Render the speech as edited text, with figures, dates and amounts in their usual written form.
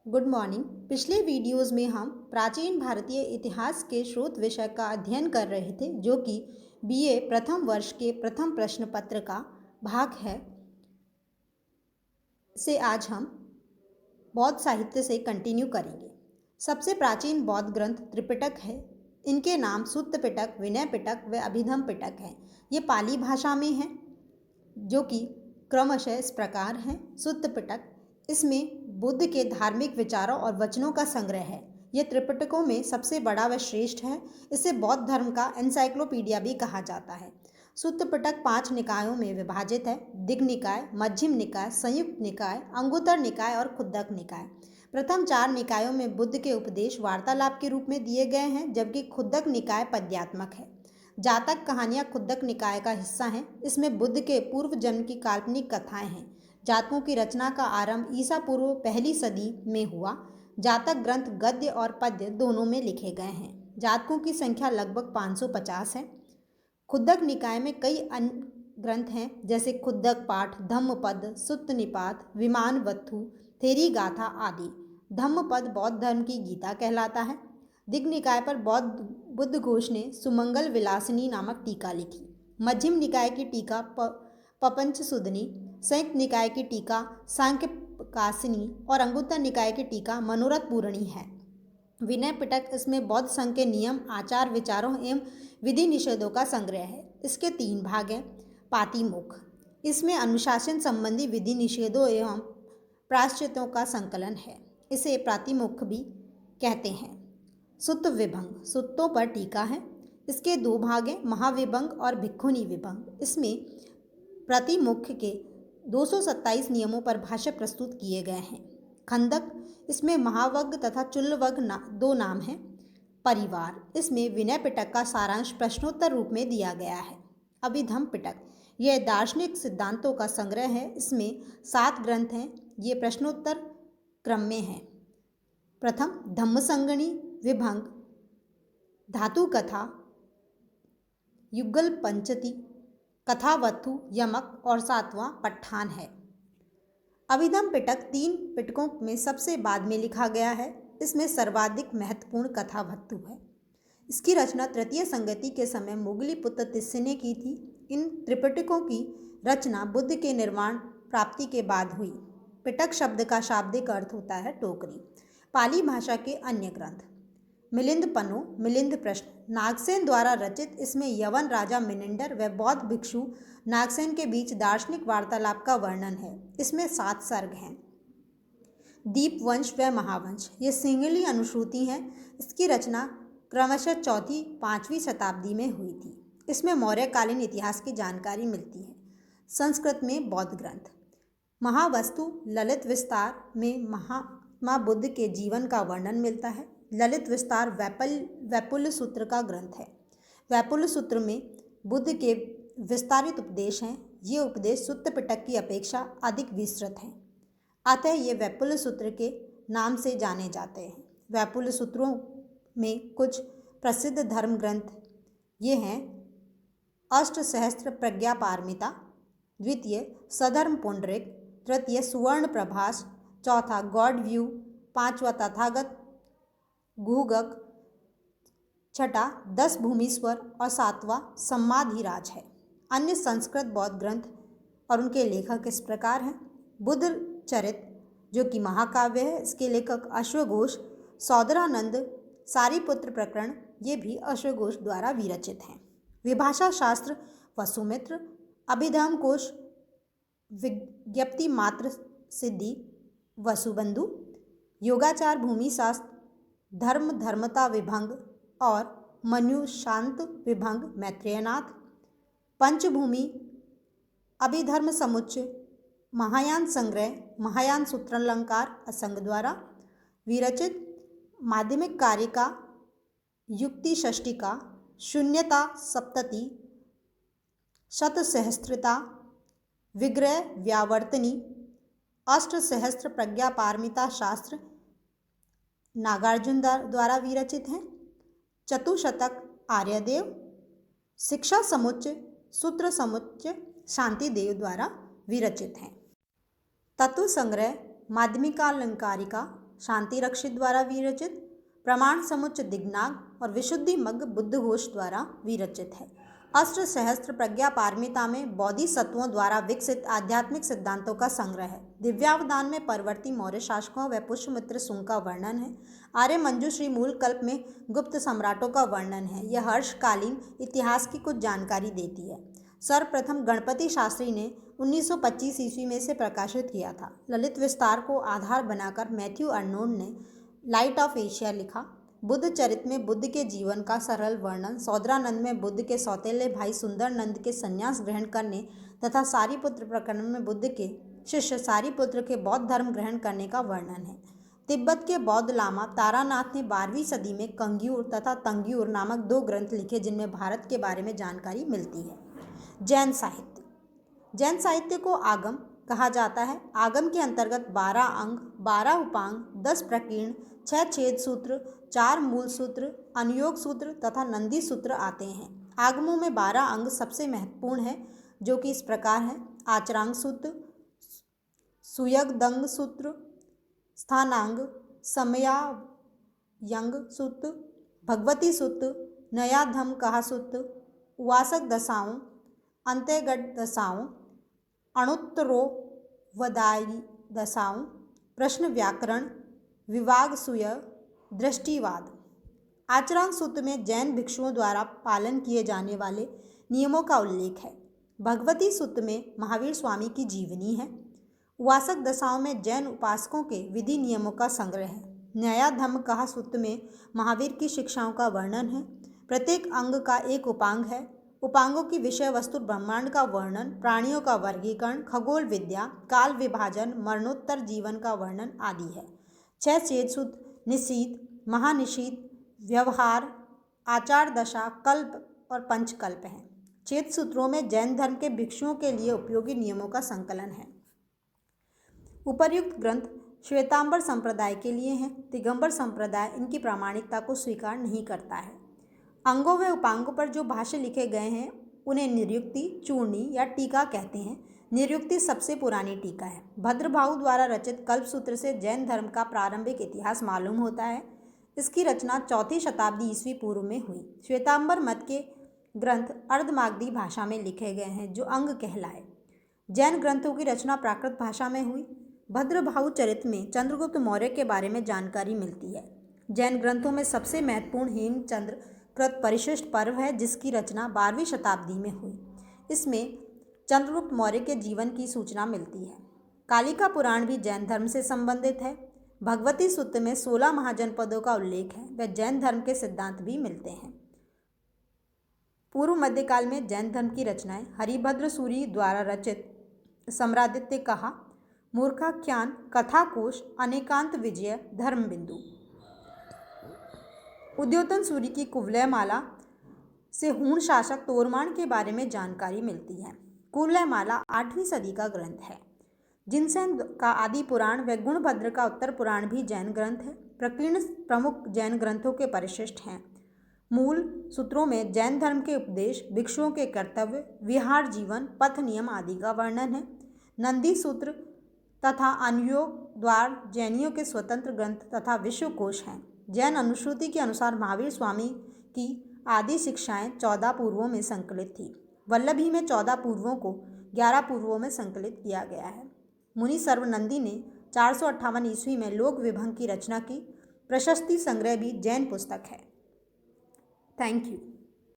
Good morning. पिछले videos में हम प्राचीन भारतीय इतिहास के स्रोत विषय का अध्ययन कर रहे थे, जो कि बीए प्रथम वर्ष के प्रथम प्रश्न पत्र का भाग है। से आज हम बौद्ध साहित्य से कंटिन्यू करेंगे। सबसे प्राचीन बौद्ध ग्रंथ त्रिपिटक है। इनके नाम सुत्त पिटक, विनय पिटक व अभिधम पिटक हैं। ये पाली भाषा में हैं, जो कि क्रमशः इस प्रकार हैं। सुत्त पिटक, इसमें बुद्ध के धार्मिक विचारों और वचनों का संग्रह है। यह त्रिपिटकों में सबसे बड़ा व श्रेष्ठ है। इसे बौद्ध धर्म का एनसाइक्लोपीडिया भी कहा जाता है। सुत्त पिटक 5 निकायों में विभाजित है: दिग् निकाय, मध्यम निकाय, संयुक्त निकाय, अंगुत्तर निकाय और खुद्दक निकाय। प्रथम 4 निकायों में बुद्ध के उपदेश वार्तालाप के रूप में दिए गए हैं, जबकि खुद्दक निकाय पद्यात्मक है। जातक कहानियाँ खुद्दक निकाय का हिस्सा हैं। इसमें बुद्ध के पूर्व जन्म की काल्पनिक कथाएं हैं। जातकों की रचना का आरंभ ईसा पूर्व पहली सदी में हुआ। जातक ग्रंथ गद्य और पद्य दोनों में लिखे गए हैं। जातकों की संख्या लगभग 550 है। खुद्दक निकाय में कई अन्य ग्रंथ हैं, जैसे खुद्दक पाठ, धम्मपद, सुत्त निपात, विमान वत्थु, थेरी गाथा आदि। धम्मपद बौद्ध धर्म की गीता कहलाता है। दिग् निकाय पर बुद्ध घोष ने सुमंगल विलासिनी नामक टीका लिखी। मध्यम निकाय की टीका पपंच सुदनी, संयुक्त निकाय की टीका सांख्य कासिनी और अंगुत्तर निकाय की टीका मनोरथ पूरणी है। विनय पिटक, इसमें बौद्ध संघ के नियम, आचार विचारों एवं विधि निषेधों का संग्रह है। इसके 3 भाग हैं। पातिमुख, इसमें अनुशासन संबंधी विधि निषेधों एवं प्रायश्चितों का संकलन है। इसे प्रातिमुख भी कहते हैं। सुत्त विभंग, सुत्तों पर टीका है। इसके 2 भाग हैं, महाविभंग और भिक्खुनी विभंग। इसमें प्रतिमुख के 227 नियमों पर भाष्य प्रस्तुत किए गए हैं। खंदक, इसमें महावग्ग तथा चुल्लवग्ग 2 नाम हैं। परिवार, इसमें विनय पिटक का सारांश प्रश्नोत्तर रूप में दिया गया है। अभिधम पिटक, यह दार्शनिक सिद्धांतों का संग्रह है। इसमें 7 ग्रंथ हैं। ये प्रश्नोत्तर क्रम में हैं। प्रथम धम्मसंगणी विभंग, धातु कथा, युगल पंचती, कथावत्थु, यमक और 7वां पट्ठान है। अभिधम पिटक 3 पिटकों में सबसे बाद में लिखा गया है। इसमें सर्वाधिक महत्वपूर्ण कथावत्थु है। इसकी रचना तृतीय संगति के समय मुगली पुत्र तिस्से ने की थी। इन त्रिपिटकों की रचना बुद्ध के निर्वाण प्राप्ति के बाद हुई। पिटक शब्द का शाब्दिक अर्थ होता है टोकरी। पाली भाषा के अन्य ग्रंथ: मिलिंद पन्नो, मिलिंद प्रश्न, नागसेन द्वारा रचित। इसमें यवन राजा मिनिंडर व बौद्ध भिक्षु नागसेन के बीच दार्शनिक वार्तालाप का वर्णन है। इसमें 7 सर्ग हैं। दीपवंश व महावंश, ये सिंहली अनुश्रुति हैं। इसकी रचना क्रमशः 4वीं 5वीं शताब्दी में हुई थी। इसमें मौर्यकालीन इतिहास की जानकारी मिलती है। संस्कृत में बौद्ध ग्रंथ: महावस्तु ललित विस्तार में महात्मा बुद्ध के जीवन का वर्णन मिलता है। ललित विस्तार वैपुल्य सूत्र का ग्रंथ है। वैपुल्य सूत्र में बुद्ध के विस्तारित उपदेश हैं। ये उपदेश सुत्त पिटक की अपेक्षा अधिक विस्तृत हैं, अतः ये वैपुल्य सूत्र के नाम से जाने जाते हैं। वैपुल्य सूत्रों में कुछ प्रसिद्ध धर्म ग्रंथ ये हैं: अष्टसहस्त्र प्रज्ञा पारमिता, द्वितीय सधर्म पुंडरिक, तृतीय सुवर्ण प्रभास, चौथा गॉड व्यू, 5वां तथागत गुहगक, 6ठा 10 भूमीश्वर और 7वां सम्माधिराज है। अन्य संस्कृत बौद्ध ग्रंथ और उनके लेखक इस प्रकार हैं: बुद्ध चरित, जो कि महाकाव्य है, इसके लेखक अश्वघोष। सौदरानंद सारिपुत्र प्रकरण, ये भी अश्वघोष द्वारा विरचित हैं। विभाषा शास्त्र वसुमित्र, अभिधम कोश विज्ञप्ति मात्र सिद्धि वसुबंधु, योगाचार भूमि शास्त्र धर्म धर्मता विभंग और मनुशांत विभंग मैत्रेयनाथ, पंचभूमि अभिधर्म समुच्चय, महायान संग्रह, महायान सूत्रालंकार असंग द्वारा विरचित, माध्यमिक कारिका, युक्ति षष्टिका, शून्यता सप्तति, शतसहस्त्रता, विग्रह व्यावर्तनी, अष्टसहस्त्र प्रज्ञा पारमिता शास्त्र नागार्जुन द्वारा विरचित हैं। चतुशतक आर्यदेव, शिक्षा समुच्चय, सूत्र समुच्चय शांतिदेव द्वारा विरचित हैं। तत्व संग्रह माध्यमिकालंकारिका, शांति रक्षित द्वारा विरचित, प्रमाण समुच्च दिग्नाग और विशुद्धि मग्ग बुद्ध घोष द्वारा विरचित है। अस्त्र सहस्त्र प्रज्ञा पारमिता में बोधिसत्वों द्वारा विकसित आध्यात्मिक सिद्धांतों का संग्रह है। दिव्यावदान में परवर्ती मौर्य शासकों व पुष्यमित्र सुंग का वर्णन है। आर्य मंजूश्री मूल कल्प में गुप्त सम्राटों का वर्णन है। यह हर्षकालीन इतिहास की कुछ जानकारी देती है। सर्वप्रथम गणपति शास्त्री ने 1925 ईस्वी में इसे प्रकाशित किया था। ललित विस्तार को आधार बनाकर मैथ्यू अर्नोल्ड ने लाइट ऑफ एशिया लिखा। बुद्ध चरित में बुद्ध के जीवन का सरल वर्णन, सौदरानंद में बुद्ध के सौतेले भाई सुंदरनंद के संन्यास ग्रहण करने तथा सारीपुत्र प्रकरण में बुद्ध के शिष्य सारीपुत्र के बौद्ध धर्म ग्रहण करने का वर्णन है। तिब्बत के बौद्ध लामा तारानाथ ने 12वीं सदी में कंग्यूर तथा तंग्यूर नामक 2 ग्रंथ लिखे जिनमें भारत के बारे में जानकारी मिलती है। जैन साहित्य। जैन साहित्य को आगम कहा जाता है। आगम के अंतर्गत 12 अंग, 12 उपांग, 10 प्रकीर्ण, 6 छेद सूत्र, 4 मूल सूत्र, अनुयोग सूत्र तथा नंदी सूत्र आते हैं। आगमों में 12 अंग सबसे महत्वपूर्ण है, जो कि इस प्रकार है: आचरांग सूत्र, सुयगदंग सूत्र, स्थानांग, समयायंग सूत्र, भगवती सूत्र, नयाधम कहा सूत्र, उवासक दशाओं, अंत्यगढ़ दशाओं, अणुत्तरोवदायी दशाओं, प्रश्न व्याकरण, विवाग सुय, दृष्टिवाद। आचरांग सूत्र में जैन भिक्षुओं द्वारा पालन किए जाने वाले नियमों का उल्लेख है। भगवती सूत्र में महावीर स्वामी की जीवनी है। उवासक दशाओं में जैन उपासकों के विधि नियमों का संग्रह है। न्यायाधम कहा सूत्र में महावीर की शिक्षाओं का वर्णन है। प्रत्येक अंग का एक उपांग है। उपांगों की विषय वस्तु ब्रह्मांड का वर्णन, प्राणियों का वर्गीकरण, खगोल विद्या, काल विभाजन, मरणोत्तर जीवन का वर्णन आदि है। 6 छेद सूत्र निशीथ, महानिशीथ, व्यवहार, आचार दशा, कल्प और पंचकल्प हैं। छेद सूत्रों में जैन धर्म के भिक्षुओं के लिए उपयोगी नियमों का संकलन है। उपर्युक्त ग्रंथ श्वेतांबर संप्रदाय के लिए हैं। दिगंबर संप्रदाय इनकी प्रामाणिकता को स्वीकार नहीं करता है। अंगों व उपांगों पर जो भाष्य लिखे गए हैं उन्हें निरुक्ति, चूर्णी या टीका कहते हैं। निरुक्ति सबसे पुरानी टीका है। भद्रभाऊ द्वारा रचित कल्पसूत्र से जैन धर्म का प्रारंभिक इतिहास मालूम होता है। इसकी रचना 4वीं शताब्दी ईस्वी पूर्व में हुई। श्वेतांबर मत के ग्रंथ अर्धमागधी भाषा में लिखे गए हैं, जो अंग कहलाए। जैन ग्रंथों की रचना प्राकृत भाषा में हुई। भद्रभाऊ चरित में चंद्रगुप्त मौर्य के बारे में जानकारी मिलती है। जैन ग्रंथों में सबसे महत्वपूर्ण हेमचंद्र कृत परिशिष्ट पर्व है, जिसकी रचना 12वीं शताब्दी में हुई। इसमें चंद्रगुप्त मौर्य के जीवन की सूचना मिलती है। कालिका पुराण भी जैन धर्म से संबंधित है। भगवती सूत्र में 16 महाजनपदों का उल्लेख है। व जैन धर्म के सिद्धांत भी मिलते हैं। पूर्व मध्यकाल में जैन धर्म की रचनाएं हरिभद्र सूरि द्वारा रचित सम्रादित्य कहा, मूर्खाख्यान, कथाकोश, अनेकांत विजय, धर्म बिंदु। उद्योतन सूरि की कुवलयमाला से हूण शासक तोरमान के बारे में जानकारी मिलती है। कुवलयमाला 8वीं सदी का ग्रंथ है। जिनसेन का आदि पुराण व गुणभद्र का उत्तर पुराण भी जैन ग्रंथ है। प्रकीर्ण प्रमुख जैन ग्रंथों के परिशिष्ट हैं। मूल सूत्रों में जैन धर्म के उपदेश, भिक्षुओं के कर्तव्य, विहार जीवन, पथ नियम आदि का वर्णन है। नंदी सूत्र तथा अनुयोग द्वार जैनियों के स्वतंत्र ग्रंथ तथा विश्वकोश हैं। जैन अनुश्रुति के अनुसार महावीर स्वामी की आदि शिक्षाएं 14 पूर्वों में संकलित थी। वल्लभी में 14 पूर्वों को 11 पूर्वों में संकलित किया गया है। मुनि सर्वनंदी ने 458 ईस्वी में लोक विभंग की रचना की। प्रशस्ति संग्रह भी जैन पुस्तक है। Thank you.